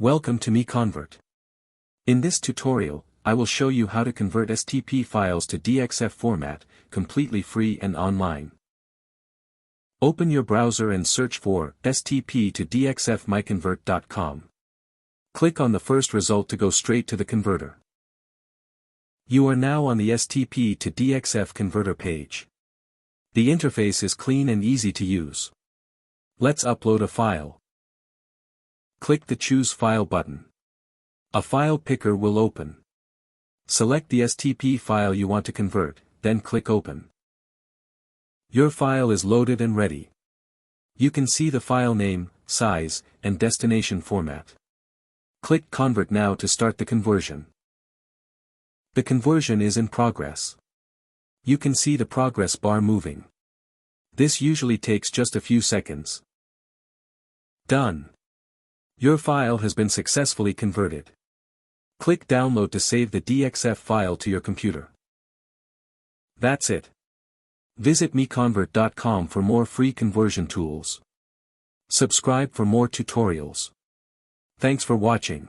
Welcome to MiConvert. In this tutorial, I will show you how to convert STP files to DXF format, completely free and online. Open your browser and search for STP to DXF MiConvert.com. Click on the first result to go straight to the converter. You are now on the STP to DXF converter page. The interface is clean and easy to use. Let's upload a file. Click the Choose File button. A file picker will open. Select the STP file you want to convert, then click Open. Your file is loaded and ready. You can see the file name, size, and destination format. Click Convert now to start the conversion. The conversion is in progress. You can see the progress bar moving. This usually takes just a few seconds. Done. Your file has been successfully converted. Click Download to save the DXF file to your computer. That's it. Visit MiConvert.com for more free conversion tools. Subscribe for more tutorials. Thanks for watching.